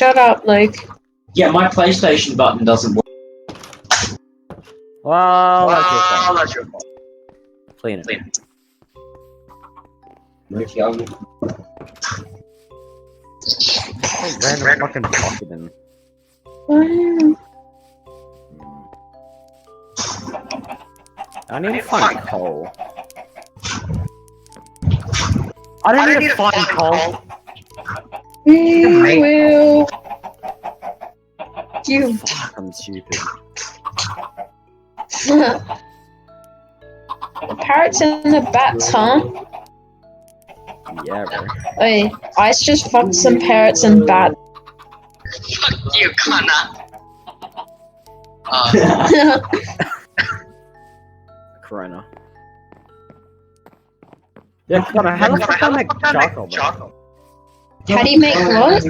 shut up, Luke. Yeah, my PlayStation button doesn't work. Well, that's your fault. Clean it. Random fucking pocket in. I need to find coal. I don't need to find coal. We will. You. Fuck, I'm stupid. The parrots and the bats, huh? Yeah, bro. Wait, Ice just fucked some parrots and bats. Fuck you, Connor. Corona. Yeah, Connor, how the fuck do I make charcoal, bro? How do you make what?